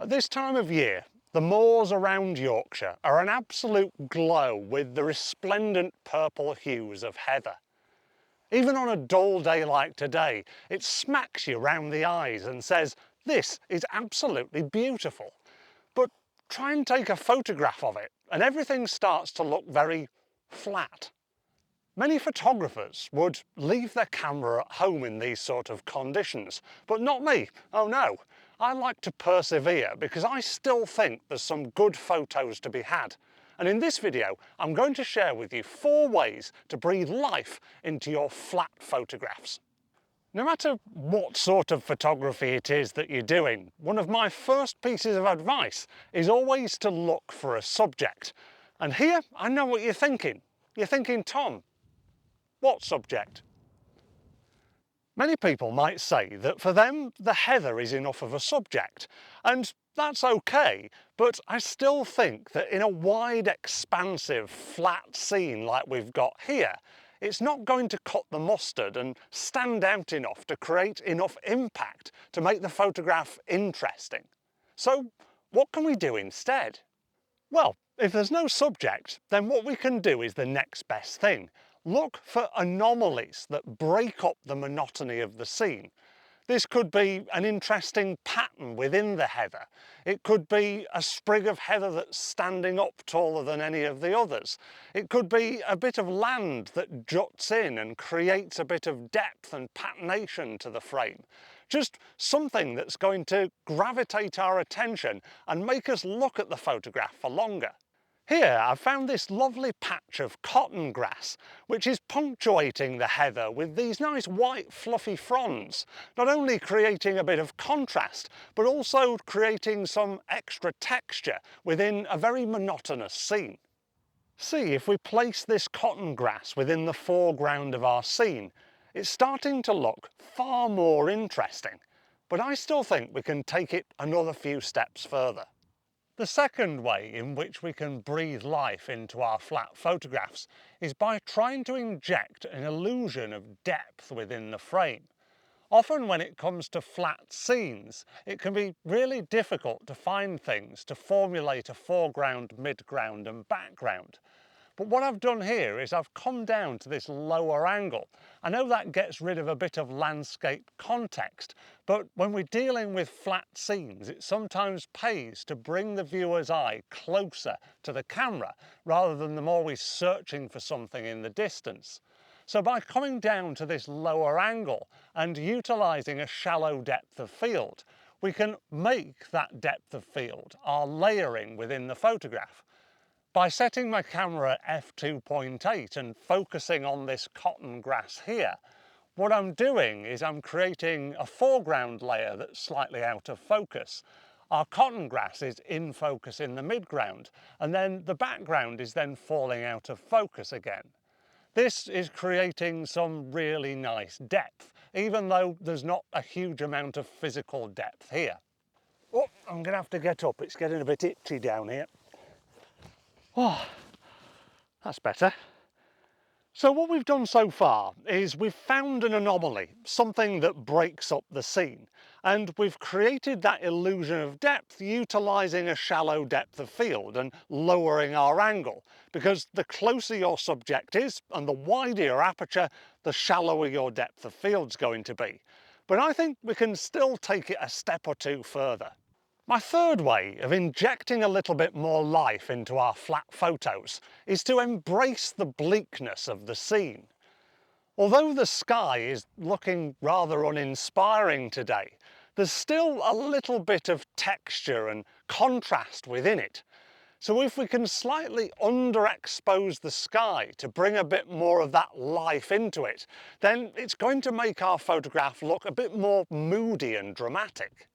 At this time of year, the moors around Yorkshire are an absolute glow with the resplendent purple hues of heather. Even on a dull day like today, it smacks you round the eyes and says, "This is absolutely beautiful." But try and take a photograph of it and everything starts to look very flat. Many photographers would leave their camera at home in these sort of conditions, but not me. Oh no, I like to persevere because I still think there's some good photos to be had. And in this video, I'm going to share with you 4 ways to breathe life into your flat photographs. No matter what sort of photography it is that you're doing, one of my first pieces of advice is always to look for a subject. And here, I know what you're thinking. You're thinking, Tom, what subject? Many people might say that for them the heather is enough of a subject, and that's okay, but I still think that in a wide, expansive, flat scene like we've got here, it's not going to cut the mustard and stand out enough to create enough impact to make the photograph interesting. So what can we do instead? Well, if there's no subject, then what we can do is the next best thing. Look for anomalies that break up the monotony of the scene. This could be an interesting pattern within the heather. It could be a sprig of heather that's standing up taller than any of the others. It could be a bit of land that juts in and creates a bit of depth and patination to the frame. Just something that's going to gravitate our attention and make us look at the photograph for longer. Here I've found this lovely patch of cotton grass, which is punctuating the heather with these nice white fluffy fronds, not only creating a bit of contrast, but also creating some extra texture within a very monotonous scene. See, if we place this cotton grass within the foreground of our scene, it's starting to look far more interesting, but I still think we can take it another few steps further. The second way in which we can breathe life into our flat photographs is by trying to inject an illusion of depth within the frame. Often when it comes to flat scenes, it can be really difficult to find things to formulate a foreground, midground and background. But what I've done here is I've come down to this lower angle. I know that gets rid of a bit of landscape context, but when we're dealing with flat scenes, it sometimes pays to bring the viewer's eye closer to the camera rather than them always searching for something in the distance. So by coming down to this lower angle and utilising a shallow depth of field, we can make that depth of field our layering within the photograph. By setting my camera at f2.8 and focusing on this cotton grass here, what I'm doing is I'm creating a foreground layer that's slightly out of focus. Our cotton grass is in focus in the midground, and then the background is then falling out of focus again. This is creating some really nice depth, even though there's not a huge amount of physical depth here. Oh, I'm going to have to get up, it's getting a bit itchy down here. Oh, that's better. So what we've done so far is we've found an anomaly, something that breaks up the scene, and we've created that illusion of depth utilising a shallow depth of field and lowering our angle, because the closer your subject is and the wider your aperture, the shallower your depth of field's going to be. But I think we can still take it a step or two further. My third way of injecting a little bit more life into our flat photos is to embrace the bleakness of the scene. Although the sky is looking rather uninspiring today, there's still a little bit of texture and contrast within it. So if we can slightly underexpose the sky to bring a bit more of that life into it, then it's going to make our photograph look a bit more moody and dramatic.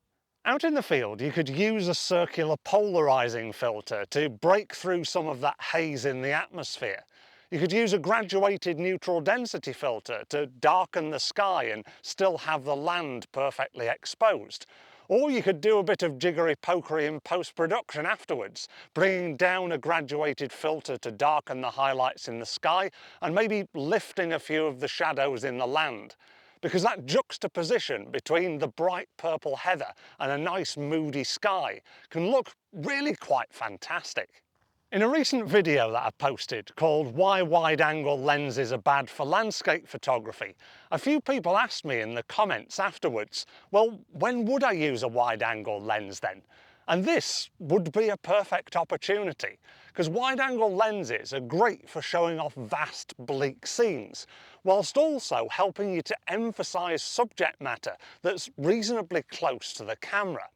Out in the field, you could use a circular polarizing filter to break through some of that haze in the atmosphere. You could use a graduated neutral density filter to darken the sky and still have the land perfectly exposed. Or you could do a bit of jiggery-pokery in post-production afterwards, bringing down a graduated filter to darken the highlights in the sky and maybe lifting a few of the shadows in the land. because that juxtaposition between the bright purple heather and a nice moody sky can look really quite fantastic. In a recent video that I posted called "Why Wide-Angle Lenses Are Bad for Landscape Photography," a few people asked me in the comments afterwards, well, when would I use a wide-angle lens then? And this would be a perfect opportunity, because wide-angle lenses are great for showing off vast, bleak scenes, whilst also helping you to emphasise subject matter that's reasonably close to the camera.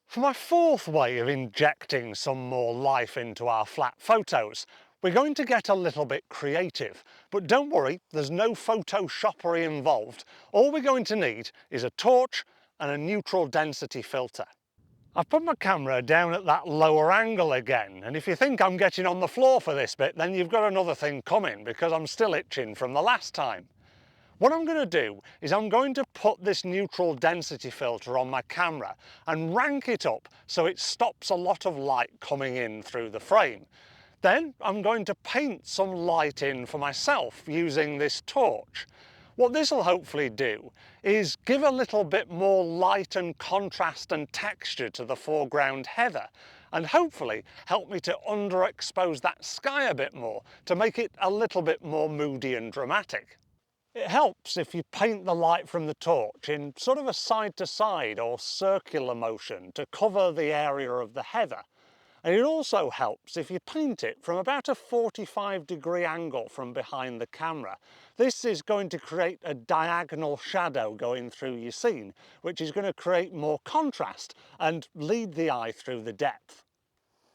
For my fourth way of injecting some more life into our flat photos, we're going to get a little bit creative. But don't worry, there's no photoshoppery involved. All we're going to need is a torch and a neutral density filter. I've put my camera down at that lower angle again, and if you think I'm getting on the floor for this bit, then you've got another thing coming, because I'm still itching from the last time. What I'm going to do is I'm going to put this neutral density filter on my camera and rank it up so it stops a lot of light coming in through the frame. Then I'm going to paint some light in for myself using this torch. What this will hopefully do is give a little bit more light and contrast and texture to the foreground heather, and hopefully help me to underexpose that sky a bit more to make it a little bit more moody and dramatic. It helps if you paint the light from the torch in sort of a side-to-side or circular motion to cover the area of the heather. And it also helps if you paint it from about a 45-degree angle from behind the camera. This is going to create a diagonal shadow going through your scene, which is going to create more contrast and lead the eye through the depth.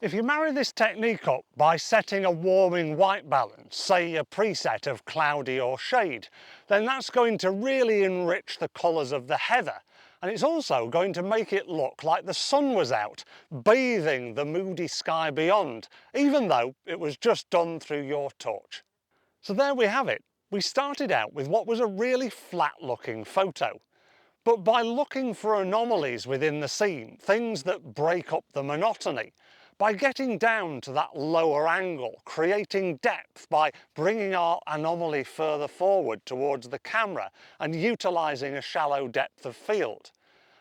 If you marry this technique up by setting a warming white balance, say a preset of cloudy or shade, then that's going to really enrich the colours of the heather, and it's also going to make it look like the sun was out, bathing the moody sky beyond, even though it was just done through your torch. So there we have it. We started out with what was a really flat-looking photo. But by looking for anomalies within the scene, things that break up the monotony, by getting down to that lower angle, creating depth by bringing our anomaly further forward towards the camera and utilising a shallow depth of field,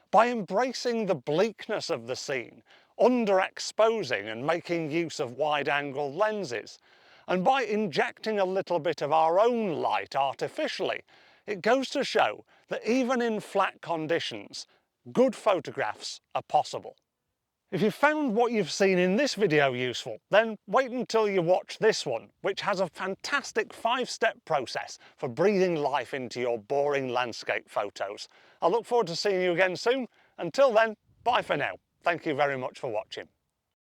by embracing the bleakness of the scene, underexposing and making use of wide-angle lenses, and by injecting a little bit of our own light artificially, it goes to show that even in flat conditions, good photographs are possible. If you found what you've seen in this video useful, then wait until you watch this one, which has a fantastic 5-step process for breathing life into your boring landscape photos. I look forward to seeing you again soon. Until then, bye for now. Thank you very much for watching.